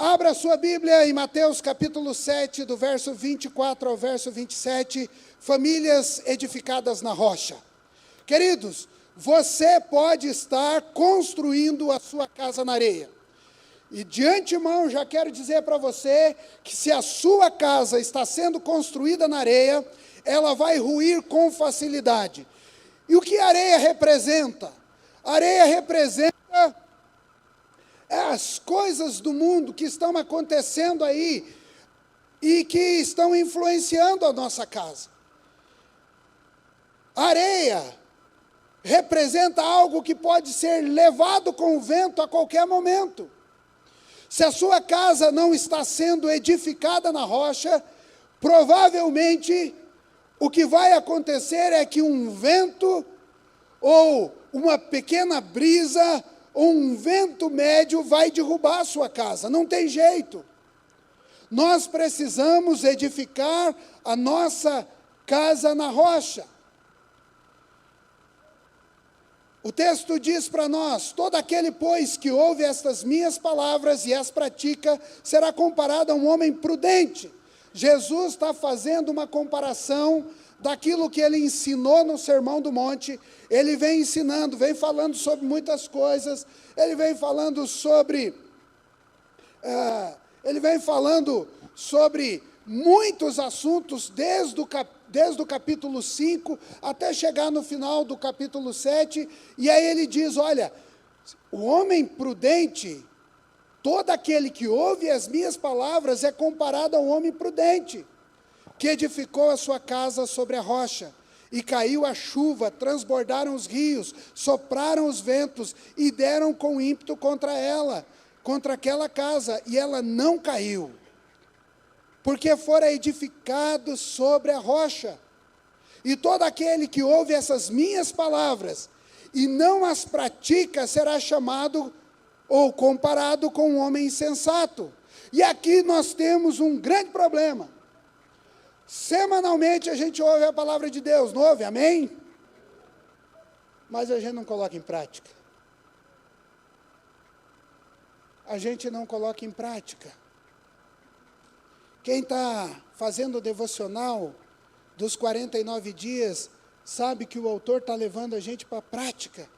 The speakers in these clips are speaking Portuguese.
Abra sua Bíblia em Mateus capítulo 7, do verso 24 ao verso 27, famílias edificadas na rocha. Queridos, você pode estar construindo a sua casa na areia. E de antemão já quero dizer para você que se a sua casa está sendo construída na areia, ela vai ruir com facilidade. E o que a areia representa? A areia representa as coisas do mundo que estão acontecendo aí e que estão influenciando a nossa casa. A areia representa algo que pode ser levado com o vento a qualquer momento. Se a sua casa não está sendo edificada na rocha, provavelmente o que vai acontecer é que um vento ou uma pequena brisa ou um vento médio vai derrubar a sua casa, não tem jeito. Nós precisamos edificar a nossa casa na rocha. O texto diz para nós: todo aquele, pois, que ouve estas minhas palavras e as pratica, será comparado a um homem prudente. Jesus está fazendo uma comparação daquilo que ele ensinou no Sermão do Monte. Ele vem ensinando, vem falando sobre muitas coisas, ele vem falando sobre muitos assuntos, desde o capítulo 5 até chegar no final do capítulo 7, e aí ele diz: olha, o homem prudente, todo aquele que ouve as minhas palavras é comparado a um homem prudente, que edificou a sua casa sobre a rocha, e caiu a chuva, transbordaram os rios, sopraram os ventos, e deram com ímpeto contra aquela casa, e ela não caiu, porque fora edificado sobre a rocha. E todo aquele que ouve essas minhas palavras, e não as pratica, será chamado ou comparado com um homem insensato. E aqui nós temos um grande problema. Semanalmente a gente ouve a palavra de Deus, não ouve? Amém? Mas a gente não coloca em prática. A gente não coloca em prática. Quem está fazendo o devocional dos 49 dias, sabe que o autor está levando a gente para a prática.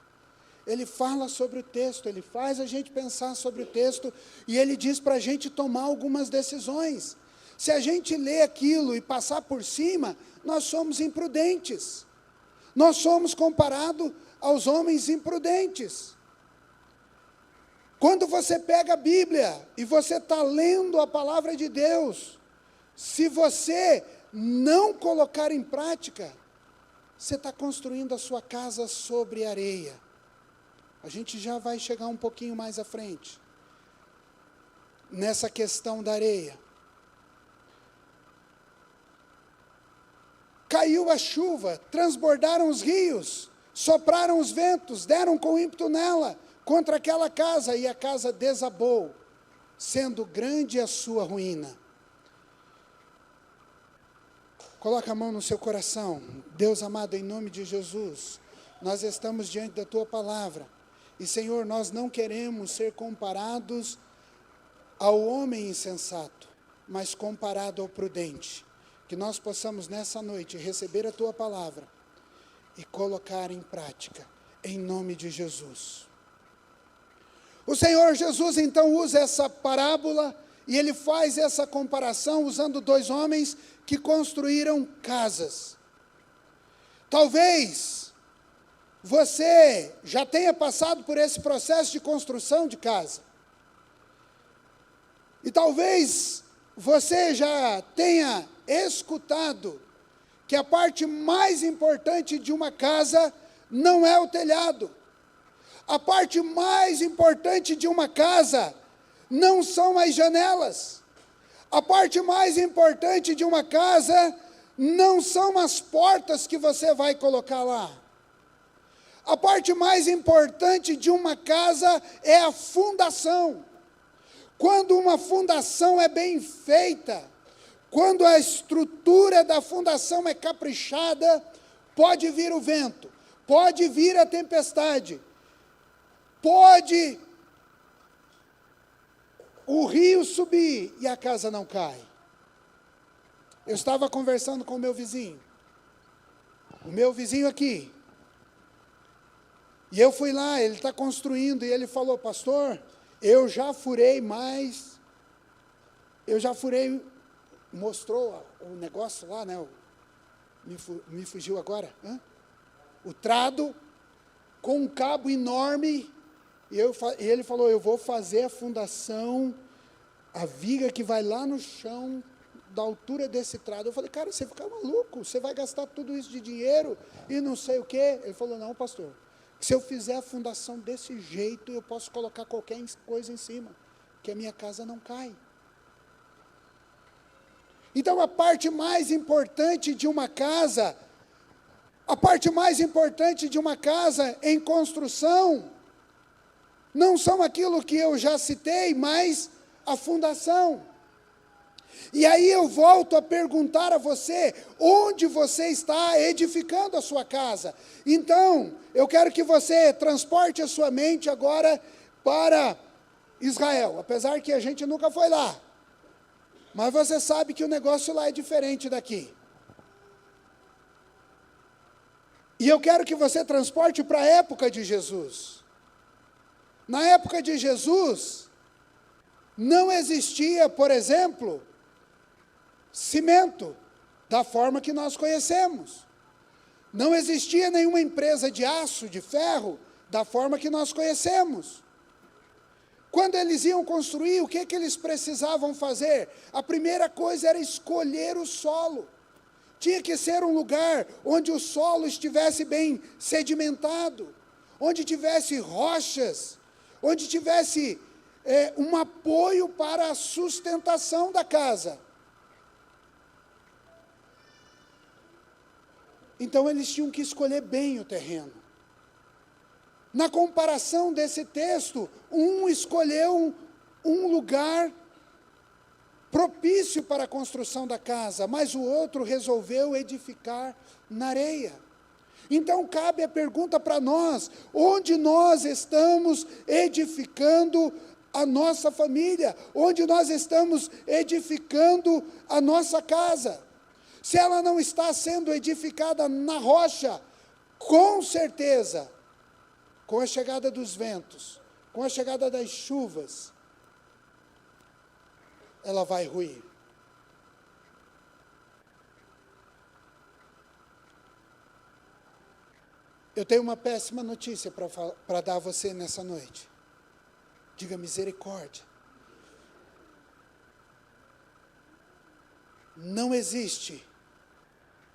Ele fala sobre o texto, ele faz a gente pensar sobre o texto, e ele diz para a gente tomar algumas decisões. Se a gente lê aquilo e passar por cima, nós somos imprudentes. Nós somos comparados aos homens imprudentes. Quando você pega a Bíblia e você está lendo a palavra de Deus, se você não colocar em prática, você está construindo a sua casa sobre areia. A gente já vai chegar um pouquinho mais à frente, nessa questão da areia. Caiu a chuva, transbordaram os rios, sopraram os ventos, deram com ímpeto nela, contra aquela casa, e a casa desabou, sendo grande a sua ruína. Coloca a mão no seu coração. Deus amado, em nome de Jesus, nós estamos diante da Tua palavra, e Senhor, nós não queremos ser comparados ao homem insensato, mas comparado ao prudente. Que nós possamos nessa noite receber a Tua palavra e colocar em prática, em nome de Jesus. O Senhor Jesus então usa essa parábola e ele faz essa comparação usando dois homens que construíram casas. Talvez você já tenha passado por esse processo de construção de casa. E talvez você já tenha escutado que a parte mais importante de uma casa não é o telhado. A parte mais importante de uma casa não são as janelas. A parte mais importante de uma casa não são as portas que você vai colocar lá. A parte mais importante de uma casa é a fundação. Quando uma fundação é bem feita, quando a estrutura da fundação é caprichada, pode vir o vento, pode vir a tempestade, pode o rio subir e a casa não cai. Eu estava conversando com o meu vizinho aqui, e eu fui lá, ele está construindo, e ele falou, pastor, eu já furei, mostrou o negócio lá, né, me fugiu agora, o trado, com um cabo enorme, e ele falou, eu vou fazer a fundação, a viga que vai lá no chão, da altura desse trado. Eu falei, cara, você fica maluco, você vai gastar tudo isso de dinheiro, e não sei o quê. Ele falou, não, pastor, se eu fizer a fundação desse jeito, eu posso colocar qualquer coisa em cima, que a minha casa não cai. Então, a parte mais importante de uma casa em construção, não são aquilo que eu já citei, mas a fundação. E aí eu volto a perguntar a você, onde você está edificando a sua casa? Então, eu quero que você transporte a sua mente agora para Israel, apesar que a gente nunca foi lá. Mas você sabe que o negócio lá é diferente daqui. E eu quero que você transporte para a época de Jesus. Na época de Jesus, não existia, por exemplo, cimento, da forma que nós conhecemos. Não existia nenhuma empresa de aço, de ferro, da forma que nós conhecemos. Quando eles iam construir, o que eles precisavam fazer? A primeira coisa era escolher o solo. Tinha que ser um lugar onde o solo estivesse bem sedimentado, onde tivesse rochas, onde tivesse um apoio para a sustentação da casa. Então, eles tinham que escolher bem o terreno. Na comparação desse texto, um escolheu um lugar propício para a construção da casa, mas o outro resolveu edificar na areia. Então, cabe a pergunta para nós, onde nós estamos edificando a nossa família? Onde nós estamos edificando a nossa casa? Se ela não está sendo edificada na rocha, com certeza, com a chegada dos ventos, com a chegada das chuvas, ela vai ruir. Eu tenho uma péssima notícia para dar a você nessa noite. Diga misericórdia. Não existe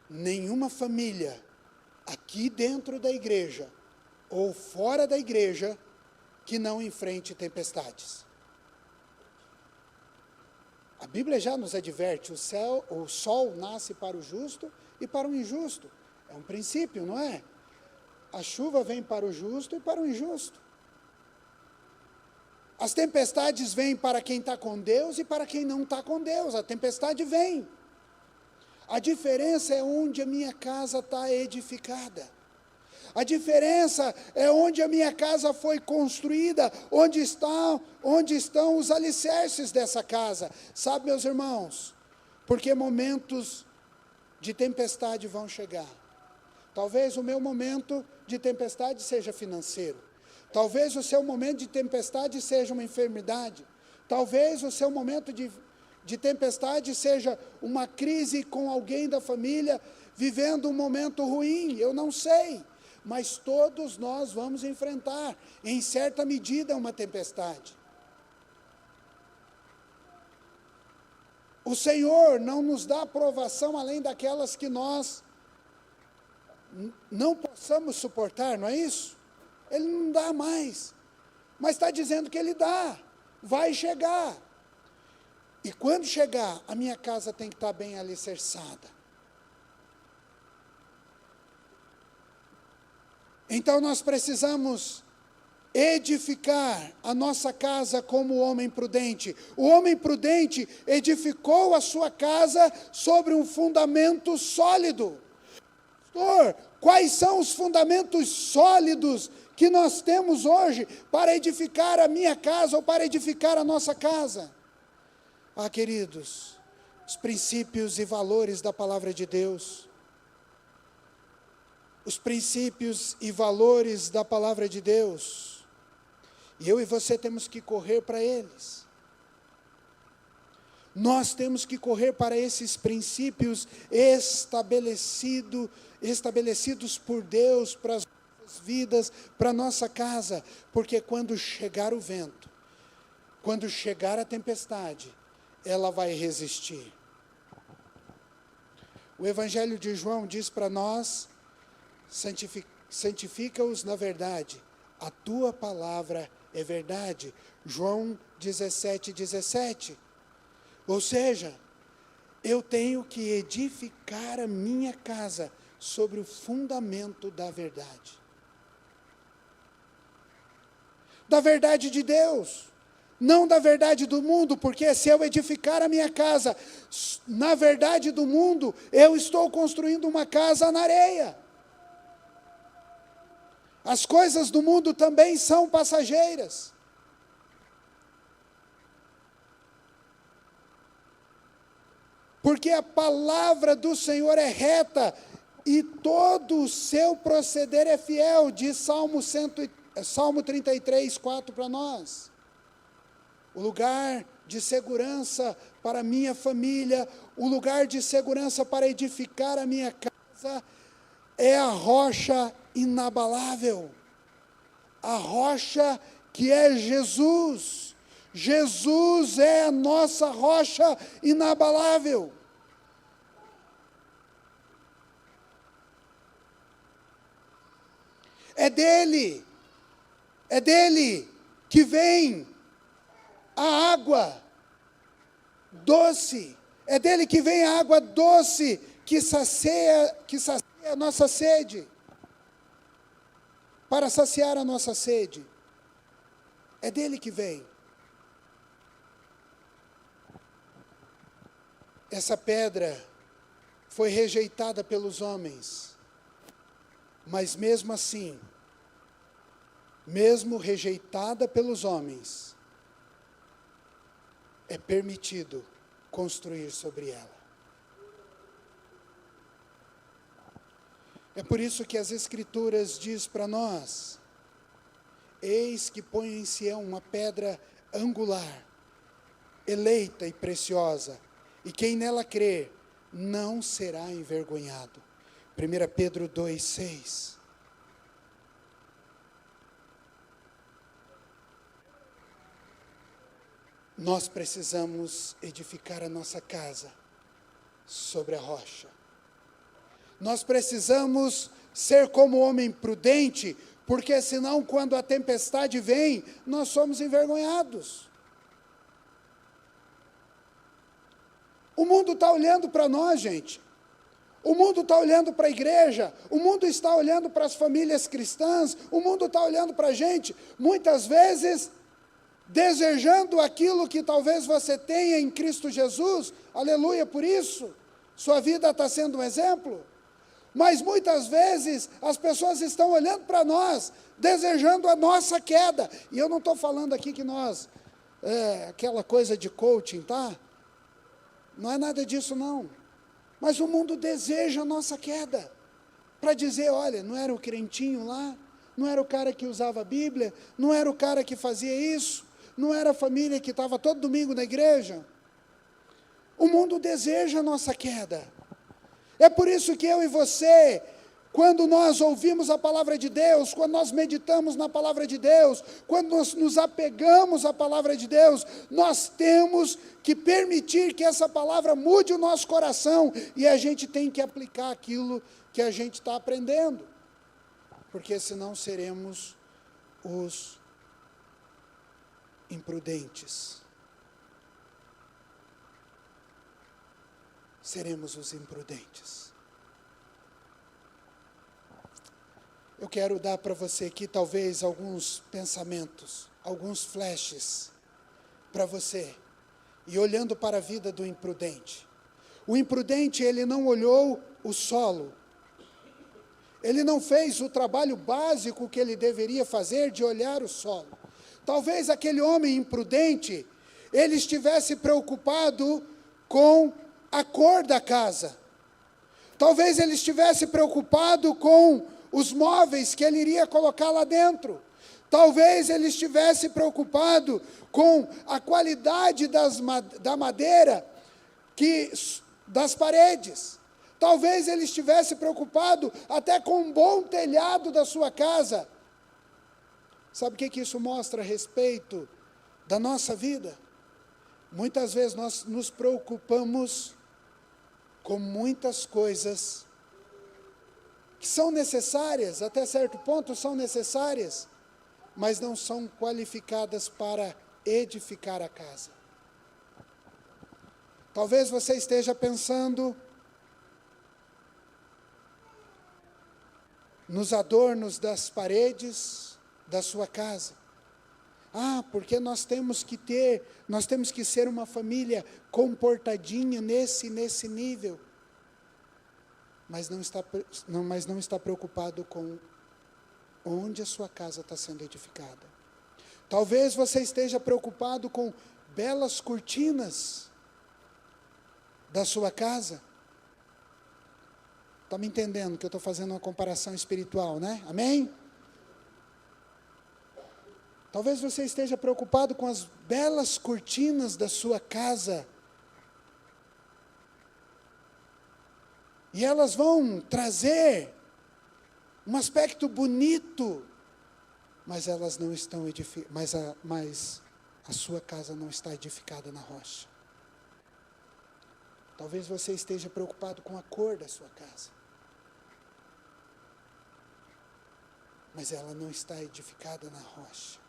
nenhuma família aqui dentro da igreja ou fora da igreja que não enfrente tempestades. A Bíblia já nos adverte, o sol nasce para o justo e para o injusto. É um princípio, não é? A chuva vem para o justo e para o injusto. As tempestades vêm para quem está com Deus e para quem não está com Deus. A tempestade vem. A diferença é onde a minha casa está edificada. A diferença é onde a minha casa foi construída, onde estão os alicerces dessa casa. Sabe, meus irmãos, porque momentos de tempestade vão chegar. Talvez o meu momento de tempestade seja financeiro. Talvez o seu momento de tempestade seja uma enfermidade. Talvez o seu momento de tempestade seja uma crise com alguém da família, vivendo um momento ruim, eu não sei. Mas todos nós vamos enfrentar, em certa medida, uma tempestade. O Senhor não nos dá provação além daquelas que nós não possamos suportar, não é isso? Ele não dá mais, mas está dizendo que Ele dá, vai chegar. E quando chegar, a minha casa tem que estar bem alicerçada. Então nós precisamos edificar a nossa casa como o homem prudente. O homem prudente edificou a sua casa sobre um fundamento sólido. Pastor, quais são os fundamentos sólidos que nós temos hoje para edificar a minha casa ou para edificar a nossa casa? Ah, queridos, os princípios e valores da palavra de Deus, os princípios e valores da palavra de Deus, e eu e você temos que correr para eles. Nós temos que correr para esses princípios estabelecidos por Deus, para as nossas vidas, para a nossa casa, porque quando chegar o vento, quando chegar a tempestade, ela vai resistir. O Evangelho de João diz para nós: santifica-os na verdade, a tua palavra é verdade. João 17:17. Ou seja, eu tenho que edificar a minha casa sobre o fundamento da verdade. Da verdade de Deus, não da verdade do mundo, porque se eu edificar a minha casa na verdade do mundo, eu estou construindo uma casa na areia. As coisas do mundo também são passageiras. Porque a palavra do Senhor é reta e todo o seu proceder é fiel, diz Salmo 33, 4 para nós. O lugar de segurança para a minha família, o lugar de segurança para edificar a minha casa é a rocha inabalável, a rocha que é Jesus. Jesus é a nossa rocha inabalável. É dele que vem a água doce, é dele que vem a água doce que sacia a nossa sede, para saciar a nossa sede, é dele que vem. Essa pedra foi rejeitada pelos homens, mas mesmo assim, mesmo rejeitada pelos homens, é permitido construir sobre ela. É por isso que as Escrituras diz para nós: eis que põe em Sião uma pedra angular, eleita e preciosa, e quem nela crer não será envergonhado. 1 Pedro 2,6. Nós precisamos edificar a nossa casa sobre a rocha. Nós precisamos ser como homem prudente, porque senão quando a tempestade vem, nós somos envergonhados. O mundo está olhando para nós, gente. O mundo está olhando para a igreja, o mundo está olhando para as famílias cristãs, o mundo está olhando para a gente, muitas vezes desejando aquilo que talvez você tenha em Cristo Jesus, aleluia por isso, sua vida está sendo um exemplo, mas muitas vezes as pessoas estão olhando para nós, desejando a nossa queda, e eu não estou falando aqui que nós, aquela coisa de coaching, tá? Não é nada disso não, mas o mundo deseja a nossa queda, para dizer, olha, não era o crentinho lá, não era o cara que usava a Bíblia, não era o cara que fazia isso, não era a família que estava todo domingo na igreja. O mundo deseja a nossa queda. É por isso que eu e você, quando nós ouvimos a palavra de Deus, quando nós meditamos na palavra de Deus, quando nós nos apegamos à palavra de Deus, nós temos que permitir que essa palavra mude o nosso coração, e a gente tem que aplicar aquilo que a gente está aprendendo, porque senão seremos os imprudentes. Seremos os imprudentes. Eu quero dar para você aqui talvez alguns pensamentos, alguns flashes para você, e olhando para a vida do imprudente. O imprudente, ele não olhou o solo, Ele não fez o trabalho básico que ele deveria fazer de olhar o solo. Talvez aquele homem imprudente, ele estivesse preocupado com a cor da casa. Talvez ele estivesse preocupado com os móveis que ele iria colocar lá dentro. Talvez ele estivesse preocupado com a qualidade da madeira das paredes. Talvez ele estivesse preocupado até com um bom telhado da sua casa. Sabe o que isso mostra a respeito da nossa vida? Muitas vezes nós nos preocupamos com muitas coisas que são necessárias, até certo ponto são necessárias, mas não são qualificadas para edificar a casa. Talvez você esteja pensando nos adornos das paredes da sua casa. Porque nós temos que ser uma família comportadinha nesse nível. Mas não está preocupado com onde a sua casa está sendo edificada. Talvez você esteja preocupado com belas cortinas da sua casa. Está me entendendo que eu estou fazendo uma comparação espiritual, né? Amém? Talvez você esteja preocupado com as belas cortinas da sua casa. E elas vão trazer um aspecto bonito, mas elas não estão mas a sua casa não está edificada na rocha. Talvez você esteja preocupado com a cor da sua casa, mas ela não está edificada na rocha.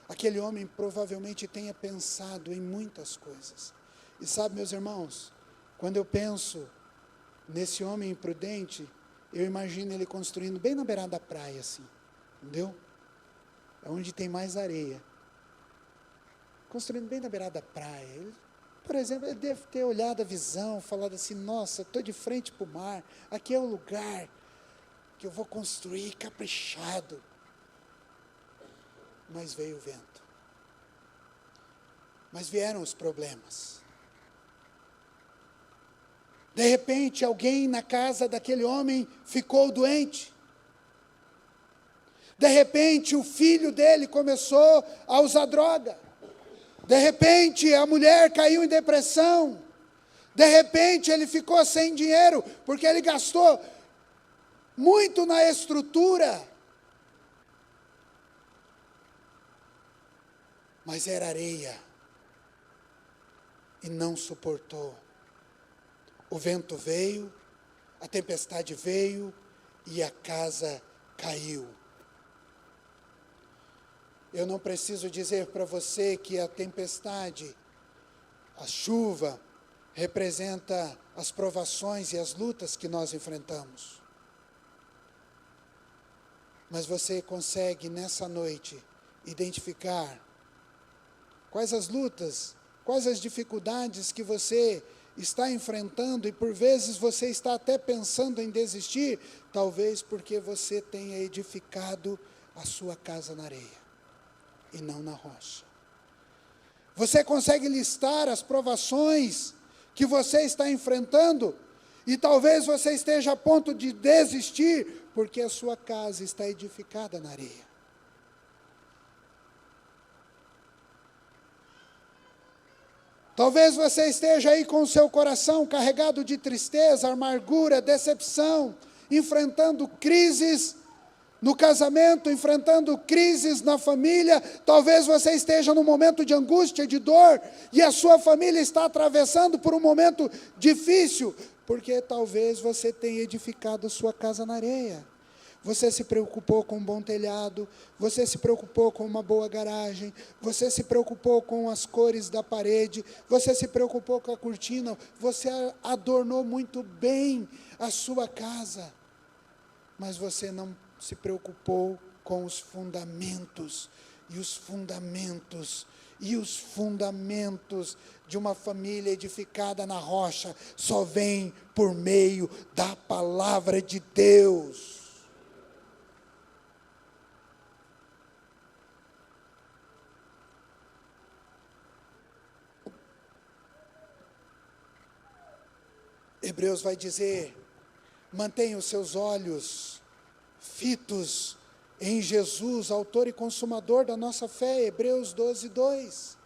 Aquele homem provavelmente tenha pensado em muitas coisas. E sabe, meus irmãos, quando eu penso nesse homem imprudente, eu imagino ele construindo bem na beirada da praia, assim, entendeu? É onde tem mais areia. Construindo bem na beirada da praia. Ele, por exemplo, ele deve ter olhado a visão, falado assim, nossa, estou de frente para o mar, aqui é o lugar que eu vou construir caprichado. Mas veio o vento. Mas vieram os problemas. De repente, alguém na casa daquele homem ficou doente. De repente, o filho dele começou a usar droga. De repente, a mulher caiu em depressão. De repente, ele ficou sem dinheiro, porque ele gastou muito na estrutura. Mas era areia, e não suportou. O vento veio, a tempestade veio, e a casa caiu. Eu não preciso dizer para você que a tempestade, a chuva, representa as provações e as lutas que nós enfrentamos. Mas você consegue nessa noite identificar quais as lutas, quais as dificuldades que você está enfrentando, e por vezes você está até pensando em desistir, talvez porque você tenha edificado a sua casa na areia, e não na rocha. Você consegue listar as provações que você está enfrentando, e talvez você esteja a ponto de desistir, porque a sua casa está edificada na areia. Talvez você esteja aí com o seu coração carregado de tristeza, amargura, decepção, enfrentando crises no casamento, enfrentando crises na família. Talvez você esteja num momento de angústia, de dor, e a sua família está atravessando por um momento difícil, porque talvez você tenha edificado a sua casa na areia. Você se preocupou com um bom telhado, você se preocupou com uma boa garagem, você se preocupou com as cores da parede, você se preocupou com a cortina, você adornou muito bem a sua casa, mas você não se preocupou com os fundamentos, e os fundamentos de uma família edificada na rocha só vêm por meio da palavra de Deus. Hebreus vai dizer: mantenha os seus olhos fitos em Jesus, autor e consumador da nossa fé. Hebreus 12, 2.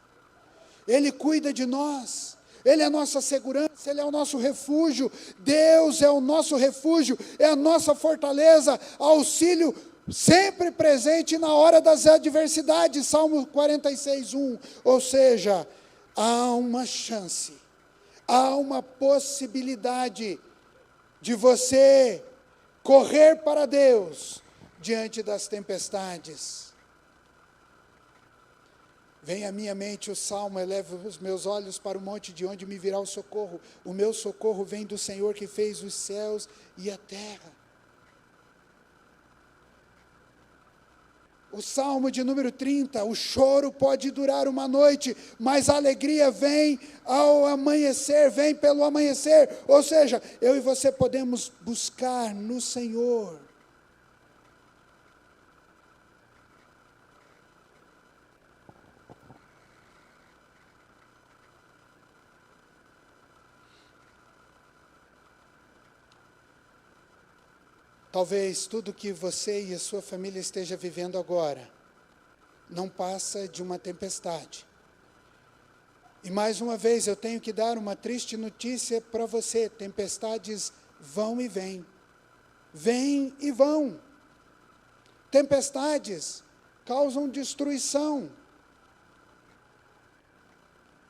Ele cuida de nós, Ele é a nossa segurança, Ele é o nosso refúgio. Deus é o nosso refúgio, é a nossa fortaleza, auxílio sempre presente na hora das adversidades. Salmo 46, 1. Ou seja, há uma chance, há uma possibilidade de você correr para Deus diante das tempestades. Vem à minha mente o salmo: elevo os meus olhos para o monte, de onde me virá o socorro. O meu socorro vem do Senhor, que fez os céus e a terra. O salmo de número 30: o choro pode durar uma noite, mas a alegria vem ao amanhecer, vem pelo amanhecer. Ou seja, eu e você podemos buscar no Senhor. Talvez tudo que você e a sua família esteja vivendo agora não passa de uma tempestade. E mais uma vez eu tenho que dar uma triste notícia para você: tempestades vão e vêm. Vêm e vão. Tempestades causam destruição.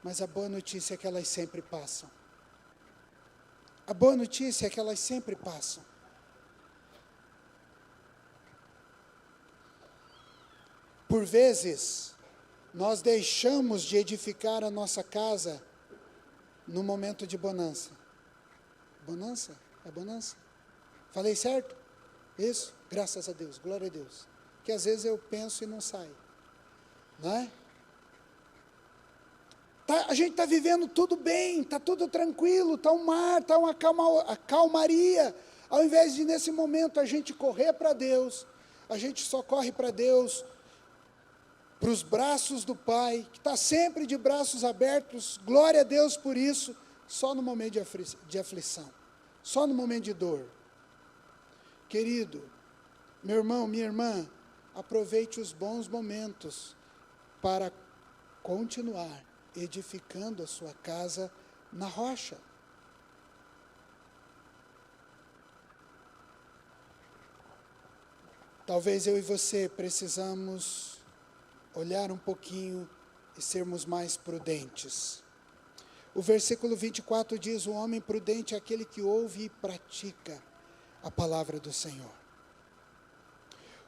Mas a boa notícia é que elas sempre passam. A boa notícia é que elas sempre passam. Por vezes, nós deixamos de edificar a nossa casa no momento de bonança. Bonança? É bonança? Falei certo? Isso? Graças a Deus, glória a Deus. Que às vezes eu penso e não sai. Não é? A gente está vivendo tudo bem, está tudo tranquilo, está um mar, está uma calmaria. Ao invés de nesse momento a gente correr para Deus, a gente só corre para Deus, para os braços do Pai, que está sempre de braços abertos. Glória a Deus por isso, só no momento de aflição, só no momento de dor. Querido, meu irmão, minha irmã, aproveite os bons momentos para continuar edificando a sua casa na rocha. Talvez eu e você precisamos olhar um pouquinho e sermos mais prudentes. O versículo 24 diz: o homem prudente é aquele que ouve e pratica a palavra do Senhor.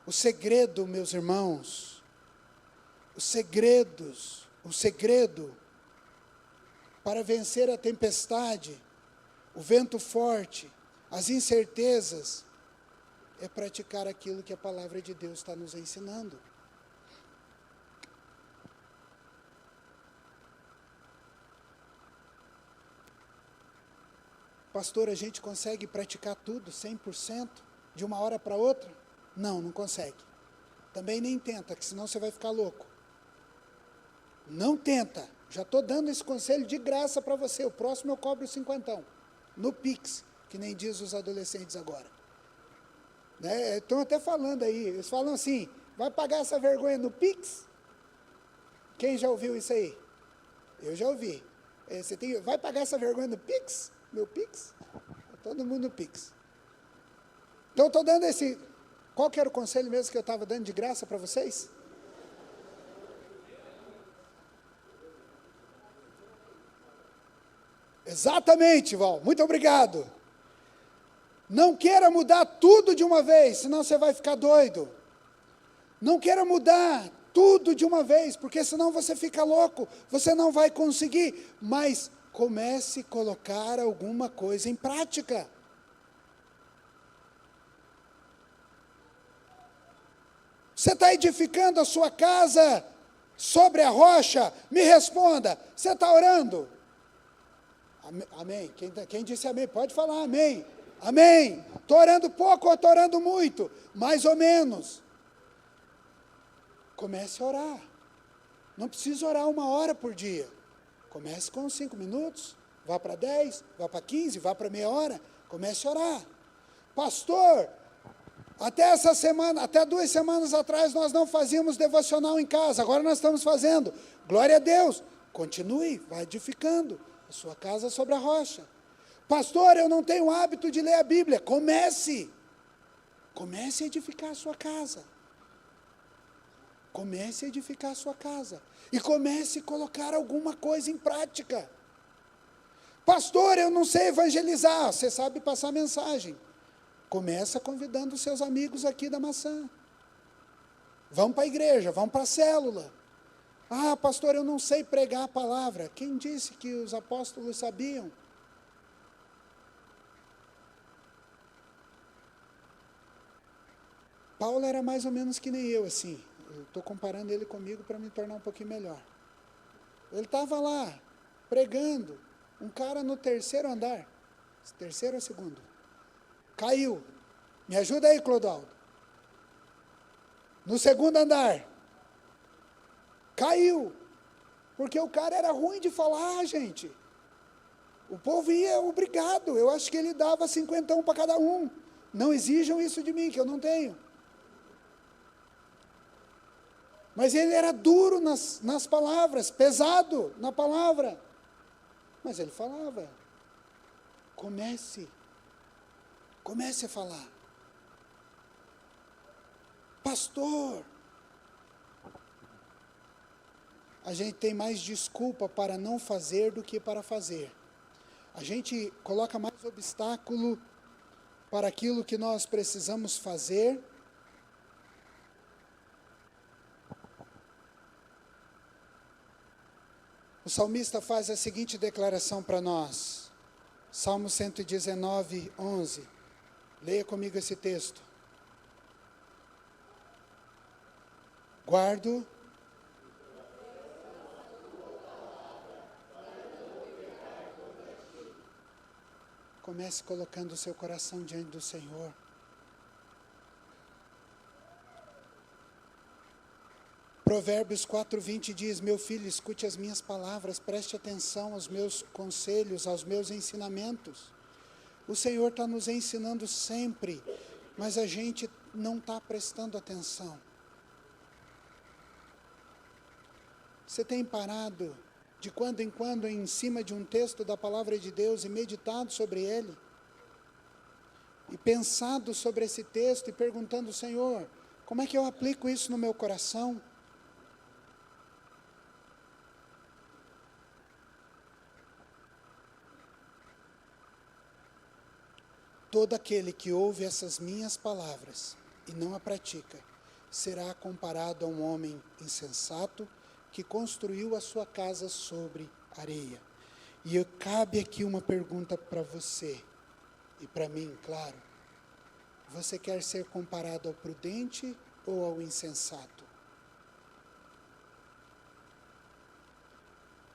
O segredo, meus irmãos, o segredo para vencer a tempestade, o vento forte, as incertezas, é praticar aquilo que a palavra de Deus está nos ensinando. Pastor, a gente consegue praticar tudo 100% de uma hora para outra? Não, não consegue. Também nem tenta, que senão você vai ficar louco. Não tenta. Já estou dando esse conselho de graça para você. O próximo eu cobro 50, no Pix, que nem diz os adolescentes agora. Né? Estão até falando aí, eles falam assim: vai pagar essa vergonha no Pix? Quem já ouviu isso aí? Eu já ouvi. Vai pagar essa vergonha no Pix? Meu Pix? Todo mundo no Pix. Então, estou dando esse... Qual que era o conselho mesmo que eu estava dando de graça para vocês? Exatamente, Val. Muito obrigado. Não queira mudar tudo de uma vez, senão você vai ficar doido. Não queira mudar tudo de uma vez, porque senão você fica louco. Você não vai conseguir. Mas comece a colocar alguma coisa em prática. Você está edificando a sua casa sobre a rocha? Me responda. Você está orando? Amém. Quem disse amém? Pode falar amém. Amém. Estou orando pouco ou estou orando muito? Mais ou menos. Comece a orar. Não precisa orar 1 hora por dia. Comece com 5 minutos, Vá para 10, vá para 15, vá para meia hora, comece a orar. Pastor, até 2 semanas atrás nós não fazíamos devocional em casa, agora nós estamos fazendo. Glória a Deus. Continue, vai edificando a sua casa sobre a rocha. Pastor, eu não tenho hábito de ler a Bíblia. Comece a edificar a sua casa. Comece a edificar a sua casa. E comece a colocar alguma coisa em prática. Pastor, eu não sei evangelizar. Você sabe passar mensagem. Começa convidando os seus amigos aqui da Maçã. Vão para a igreja, vão para a célula. Ah, pastor, eu não sei pregar a palavra. Quem disse que os apóstolos sabiam? Paulo era mais ou menos que nem eu, assim. Eu estou comparando ele comigo para me tornar um pouquinho melhor. Ele estava lá, pregando. Um cara no 3º andar. 3º ou 2º? Caiu. Me ajuda aí, Clodoaldo. No 2º andar. Caiu. Porque o cara era ruim de falar, gente. O povo ia obrigado. Eu acho que ele dava 50 para cada um. Não exijam isso de mim, que eu não tenho. Mas ele era duro nas palavras, pesado na palavra. Mas ele falava. Comece a falar. Pastor, a gente tem mais desculpa para não fazer do que para fazer. A gente coloca mais obstáculo para aquilo que nós precisamos fazer. O salmista faz a seguinte declaração para nós. Salmo 119, 11. Leia comigo esse texto. Guardo Comece colocando o seu coração diante do Senhor. Provérbios 4:20 diz: meu filho, escute as minhas palavras, preste atenção aos meus conselhos, aos meus ensinamentos. O Senhor está nos ensinando sempre, mas a gente não está prestando atenção. Você tem parado de quando em quando em cima de um texto da palavra de Deus e meditado sobre ele? E pensado sobre esse texto e perguntando: Senhor, como é que eu aplico isso no meu coração? Todo aquele que ouve essas minhas palavras e não a pratica, será comparado a um homem insensato que construiu a sua casa sobre areia. E cabe aqui uma pergunta para você, e para mim, claro. Você quer ser comparado ao prudente ou ao insensato?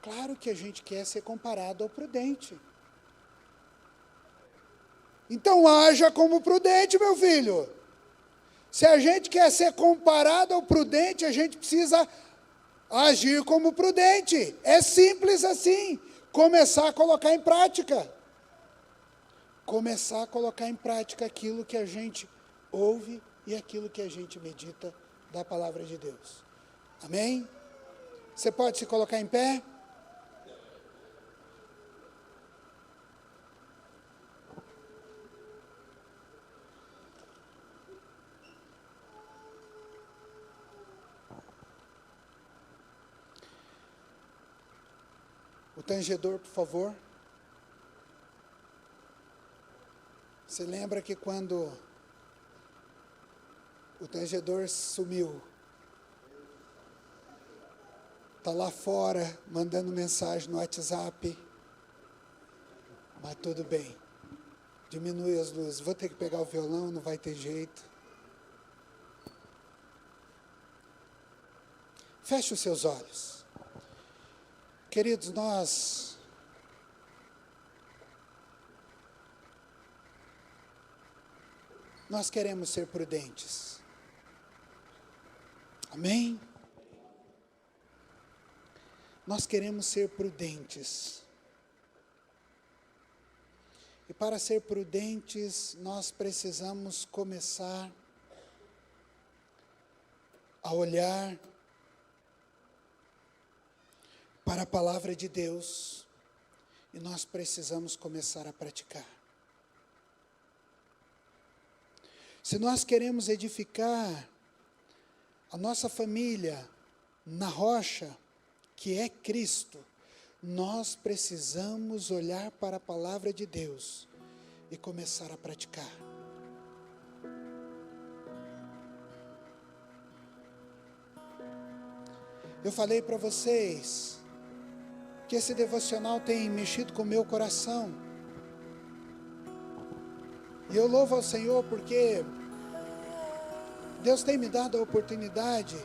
Claro que a gente quer ser comparado ao prudente. Então haja como prudente, meu filho. Se a gente quer ser comparado ao prudente, a gente precisa agir como prudente. É simples assim. Começar a colocar em prática. Começar a colocar em prática aquilo que a gente ouve e aquilo que a gente medita da palavra de Deus. Amém? Você pode se colocar em pé? O tangedor, por favor. Você lembra que quando o tangedor sumiu, está lá fora, mandando mensagem no WhatsApp, mas tudo bem, diminui as luzes, vou ter que pegar o violão, não vai ter jeito. Feche os seus olhos. Queridos, nós queremos ser prudentes. Amém? Nós queremos ser prudentes. E para ser prudentes, nós precisamos começar a olhar para a palavra de Deus, e nós precisamos começar a praticar. Se nós queremos edificar a nossa família na rocha, que é Cristo, nós precisamos olhar para a palavra de Deus e começar a praticar. Eu falei para vocês que esse devocional tem mexido com o meu coração. E eu louvo ao Senhor porque Deus tem me dado a oportunidade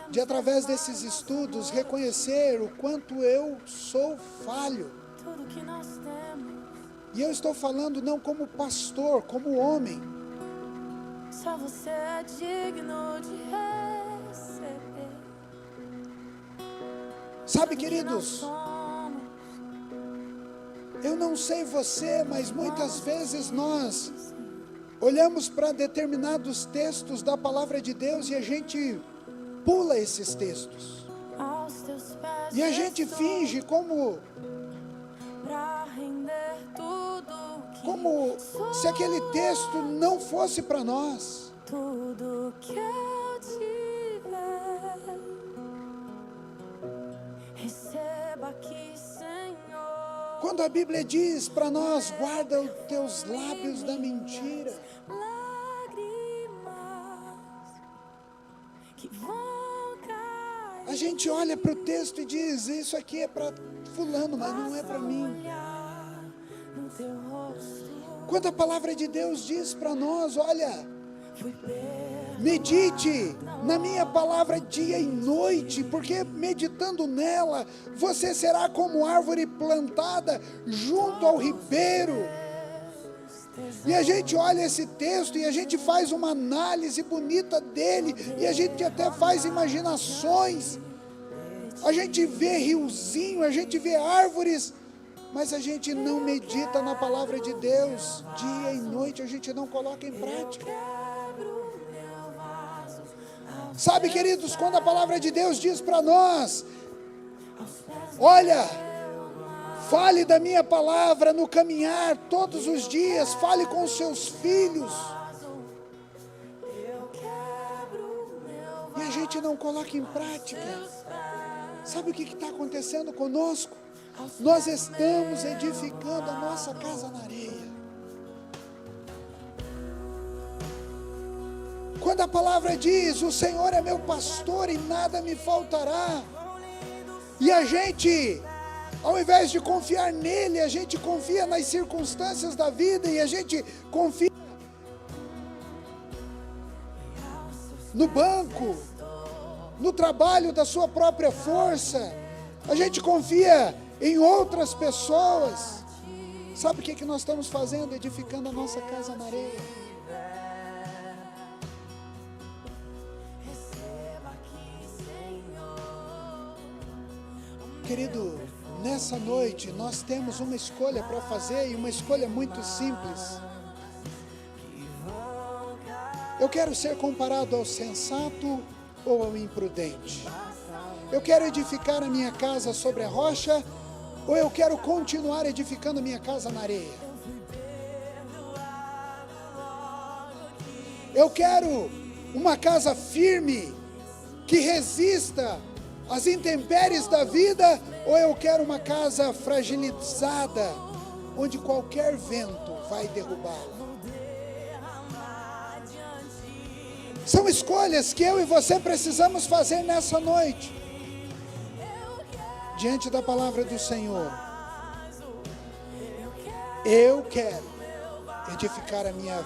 de, através desses estudos, reconhecer o quanto eu sou falho. E eu estou falando não como pastor, como homem. Só você é digno de receber. Sabe, queridos, eu não sei você, mas muitas vezes nós olhamos para determinados textos da palavra de Deus e a gente pula esses textos. E a gente finge como se aquele texto não fosse para nós. Tudo que eu tiver, receba aqui, Senhor. Quando a Bíblia diz para nós, guarda os teus lábios da mentira. A gente olha para o texto e diz, isso aqui é para fulano, mas não é para mim. Quando a palavra de Deus diz para nós, olha, medite na minha palavra dia e noite, porque meditando nela, você será como árvore plantada junto ao ribeiro. E a gente olha esse texto e a gente faz uma análise bonita dele, e a gente até faz imaginações, a gente vê riozinho, a gente vê árvores, mas a gente não medita na palavra de Deus, dia e noite, a gente não coloca em prática. Sabe, queridos, quando a palavra de Deus diz para nós, olha, fale da minha palavra no caminhar todos os dias, fale com os seus filhos, e a gente não coloca em prática. Sabe o que está acontecendo conosco? Nós estamos edificando a nossa casa na areia. Quando a palavra diz, o Senhor é meu pastor e nada me faltará, e a gente, ao invés de confiar nele, a gente confia nas circunstâncias da vida, e a gente confia no banco, no trabalho da sua própria força, a gente confia em outras pessoas. Sabe o que nós estamos fazendo? Edificando a nossa casa na areia. Querido, nessa noite nós temos uma escolha para fazer, e uma escolha muito simples. Eu quero ser comparado ao sensato ou ao imprudente? Eu quero edificar a minha casa sobre a rocha, ou eu quero continuar edificando a minha casa na areia? Eu quero uma casa firme, que resista às intempéries da vida, ou eu quero uma casa fragilizada, onde qualquer vento vai derrubá-la? São escolhas que eu e você precisamos fazer nessa noite, diante da palavra do Senhor. Eu quero edificar a minha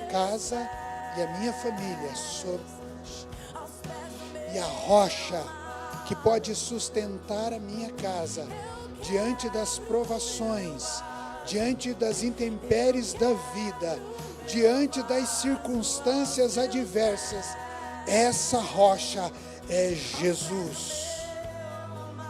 casa e a minha família sobre e a rocha que pode sustentar a minha casa diante das provações, diante das intempéries da vida, diante das circunstâncias adversas. Essa rocha é Jesus,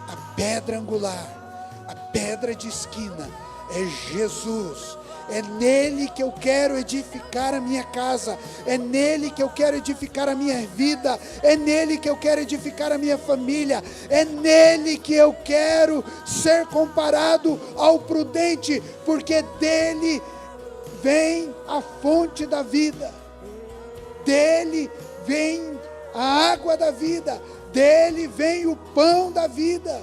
a pedra angular, a pedra de esquina, é Jesus. É nele que eu quero edificar a minha casa, é nele que eu quero edificar a minha vida, é nele que eu quero edificar a minha família, é nele que eu quero ser comparado ao prudente, porque dele vem a fonte da vida, dele vem a água da vida, dele vem o pão da vida.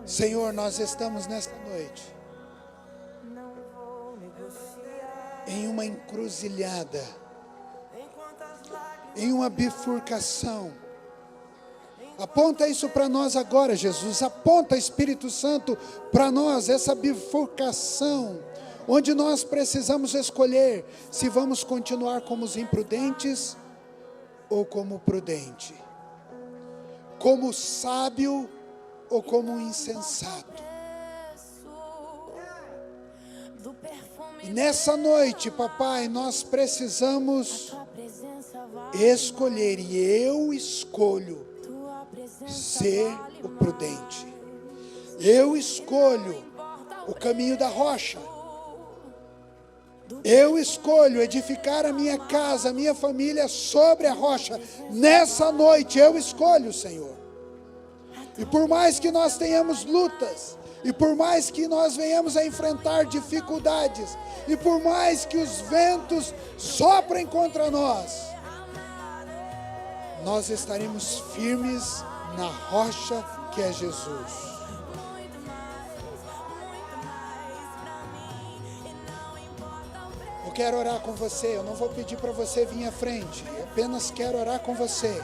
Senhor, nós estamos nesta noite em uma encruzilhada, em uma bifurcação. Aponta isso para nós agora, Jesus. Aponta, Espírito Santo, para nós essa bifurcação, onde nós precisamos escolher se vamos continuar como os imprudentes ou como prudente, como sábio ou como um insensato. E nessa noite, papai, nós precisamos escolher, e eu escolho ser o prudente. Eu escolho o caminho da rocha. Eu escolho edificar a minha casa, a minha família sobre a rocha. Nessa noite eu escolho, Senhor. E por mais que nós tenhamos lutas, e por mais que nós venhamos a enfrentar dificuldades, e por mais que os ventos soprem contra nós, nós estaremos firmes na rocha que é Jesus. Eu quero orar com você, eu não vou pedir para você vir à frente, eu apenas quero orar com você.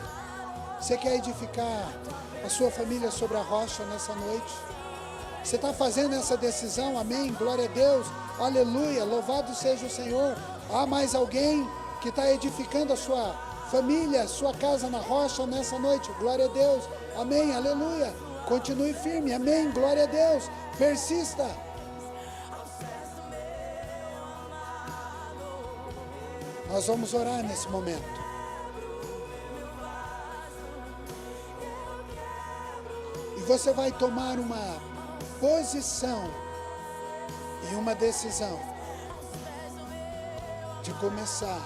Você quer edificar a sua família sobre a rocha nessa noite? Você está fazendo essa decisão? Amém? Glória a Deus, aleluia, louvado seja o Senhor. Há mais alguém que está edificando a sua família, sua casa na rocha nessa noite? Glória a Deus, amém, aleluia. Continue firme, amém, glória a Deus, persista. Nós vamos orar nesse momento. E você vai tomar uma posição e uma decisão de começar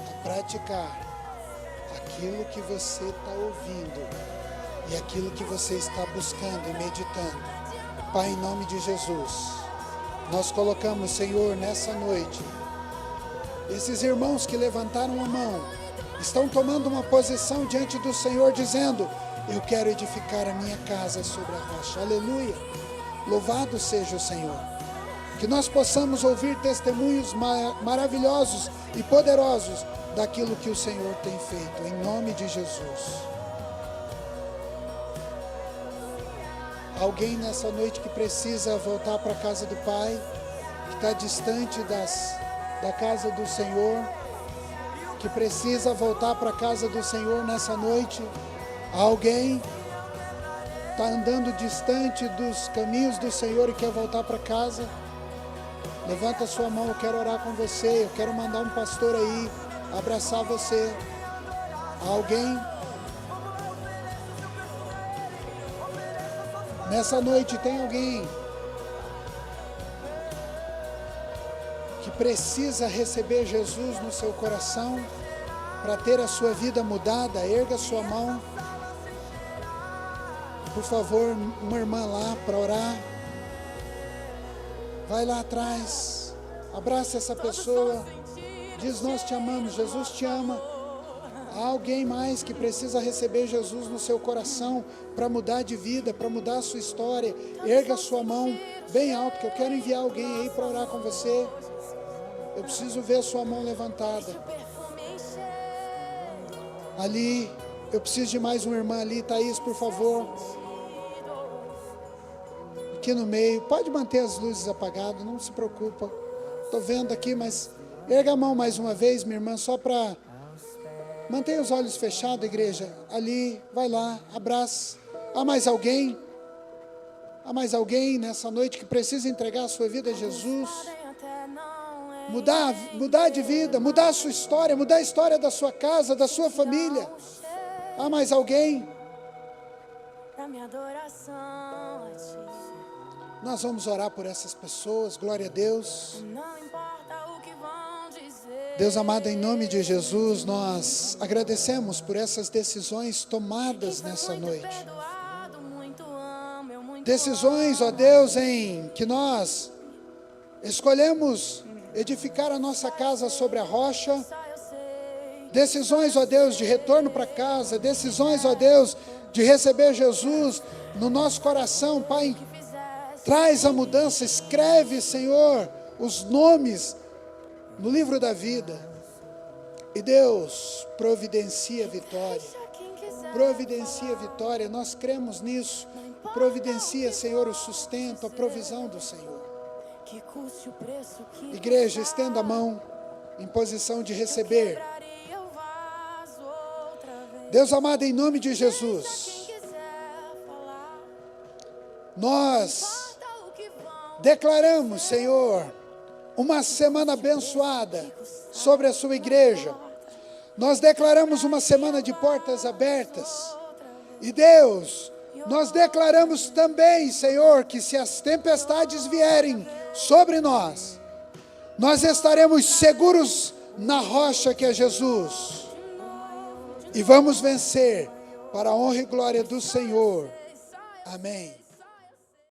a praticar aquilo que você está ouvindo e aquilo que você está buscando e meditando. Pai, em nome de Jesus, nós colocamos, Senhor, nessa noite, esses irmãos que levantaram a mão, estão tomando uma posição diante do Senhor, dizendo: eu quero edificar a minha casa sobre a rocha. Aleluia. Louvado seja o Senhor. Que nós possamos ouvir testemunhos maravilhosos e poderosos daquilo que o Senhor tem feito, em nome de Jesus. Alguém nessa noite que precisa voltar para a casa do Pai, que está distante da casa do Senhor, que precisa voltar para a casa do Senhor nessa noite. Alguém está andando distante dos caminhos do Senhor e quer voltar para casa? Levanta a sua mão, eu quero orar com você, eu quero mandar um pastor aí, abraçar você. Alguém? Nessa noite tem alguém que precisa receber Jesus no seu coração para ter a sua vida mudada? Erga a sua mão. Por favor, uma irmã lá para orar. Vai lá atrás, abraça essa pessoa, diz: nós te amamos, Jesus te ama. Há alguém mais que precisa receber Jesus no seu coração para mudar de vida, para mudar a sua história? Erga a sua mão bem alto, que eu quero enviar alguém aí para orar com você. Eu preciso ver a sua mão levantada. Ali, eu preciso de mais uma irmã ali. Thaís, por favor. Aqui no meio, pode manter as luzes apagadas, não se preocupa. Estou vendo aqui, mas erga a mão mais uma vez, minha irmã, só para... Mantenha os olhos fechados, igreja. Ali, vai lá, abraça. Há mais alguém? Há mais alguém nessa noite que precisa entregar a sua vida a Jesus? mudar de vida, mudar a sua história, mudar a história da sua casa, da sua família. Há mais alguém? Da minha adoração a ti. Nós vamos orar por essas pessoas, glória a Deus. Não importa o que vão dizer. Deus amado, em nome de Jesus, nós agradecemos por essas decisões tomadas nessa noite. Perdoado, muito amo, eu muito Decisões, ó Deus, em que nós escolhemos edificar a nossa casa sobre a rocha. só eu sei. Decisões, ó Deus, de retorno para casa. Decisões, ó Deus, de receber Jesus no nosso coração. Pai, traz a mudança. Escreve, Senhor, os nomes no livro da vida. E Deus, providencia a vitória. Deixa quem quiser Providencia a vitória. Nós cremos nisso. Providencia, Senhor, o sustento, a provisão do Senhor. que custe o preço que Igreja, estenda a mão em posição de receber. quebraria o vaso outra vez. Deus amado, em nome de Deixa Jesus, quem quiser falar. nós Importa o que vão declaramos, Senhor, uma semana abençoada sobre a sua igreja. Nós declaramos uma semana de portas abertas. E Deus, nós declaramos também, Senhor, que se as tempestades vierem sobre nós, nós estaremos seguros na rocha que é Jesus. E vamos vencer para a honra e glória do Senhor. Amém.